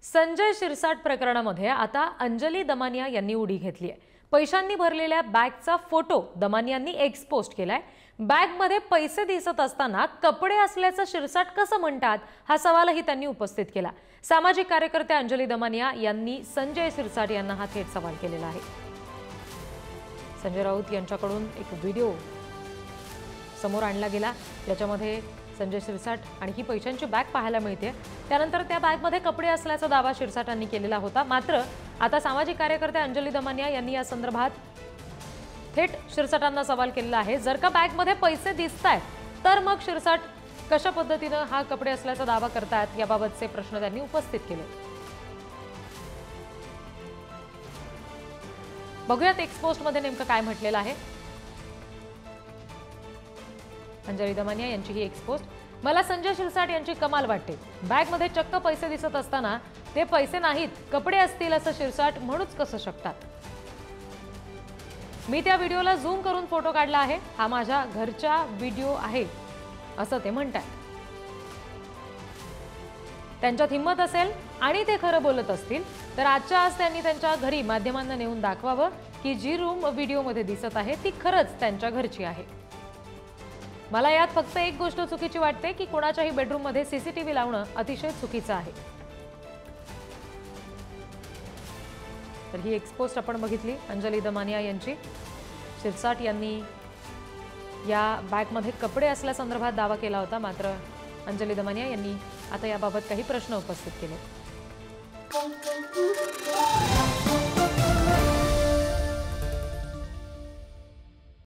संजय शिरसाट प्रकरणामध्ये आता अंजली दमानिया यांनी उडी घेतली आहे। पैशांनी भरलेल्या बॅगचा फोटो दमानियांनी एक्सपोस्ट केलाय। बॅगमध्ये पैसे दिसत असताना कपडे असल्याचं शिरसाट कसं म्हणतात हा सवालही त्यांनी उपस्थित केला। सामाजिक कार्यकर्ते अंजली दमानिया यांनी संजय शिरसाट यांना हा थेट सवाल केलेला आहे। संजय राऊत यांच्याकडून एक व्हिडिओ समोर आणला गेला, ज्याच्यामध्ये संजय शिरसाट आणि ही पैशांची बॅग पाहायला मिळते। त्यानंतर त्या बॅगमध्ये कपडे असल्याचा दावा शिरसाटांनी केलेला होता। मात्र आता सामाजिक कार्यकर्ते अंजली दमानिया यांनी या संदर्भात थेट शिरसाटांना सवाल केलेला आहे। जर का बॅगमध्ये पैसे दिसतायत तर मग शिरसाट कशा पद्धतीने हा कपडे असल्याचा दावा करतात याबाबतचे प्रश्न त्यांनी उपस्थित केले। बघूयात एक्सपोस्ट मध्ये नेमकं काय म्हटलेलं आहे। अंजली दमानिया यांची ही एक्सपोस्ट। मला संजय शिरसाट यांची कमाल वाटते। बॅगमध्ये चक्क पैसे दिसत असताना ते पैसे नाहीत कपडे असतील असं शिरसाट म्हणूच कसं शकतात। मी त्या व्हिडिओला झूम करून फोटो काढला आहे। हा माझ्या घरचा व्हिडिओ आहे असं ते म्हणतात। त्यांच्यात हिम्मत असेल आणि ते खरं बोलत असतील तर आजच्या आज त्यांनी त्यांच्या घरी माध्यमांना नेऊन दाखवावं की जी रूम व्हिडिओमध्ये दिसत आहे ती खरंच त्यांच्या घरची आहे। मला यात फक्त एक गोष्ट चुकीची वाटते की कोणाच्याही बेडरूम मध्ये सीसीटीव्ही लावणं अतिशय चुकीचं आहे। तर ही एक्सपोस्ट आपण बघितली अंजली दमानिया यांची। शिरसाट यांनी या बॅगमध्ये कपडे असल्यासंदर्भात दावा केला होता, मात्र अंजली दमानिया यांनी आता याबाबत काही प्रश्न उपस्थित केले।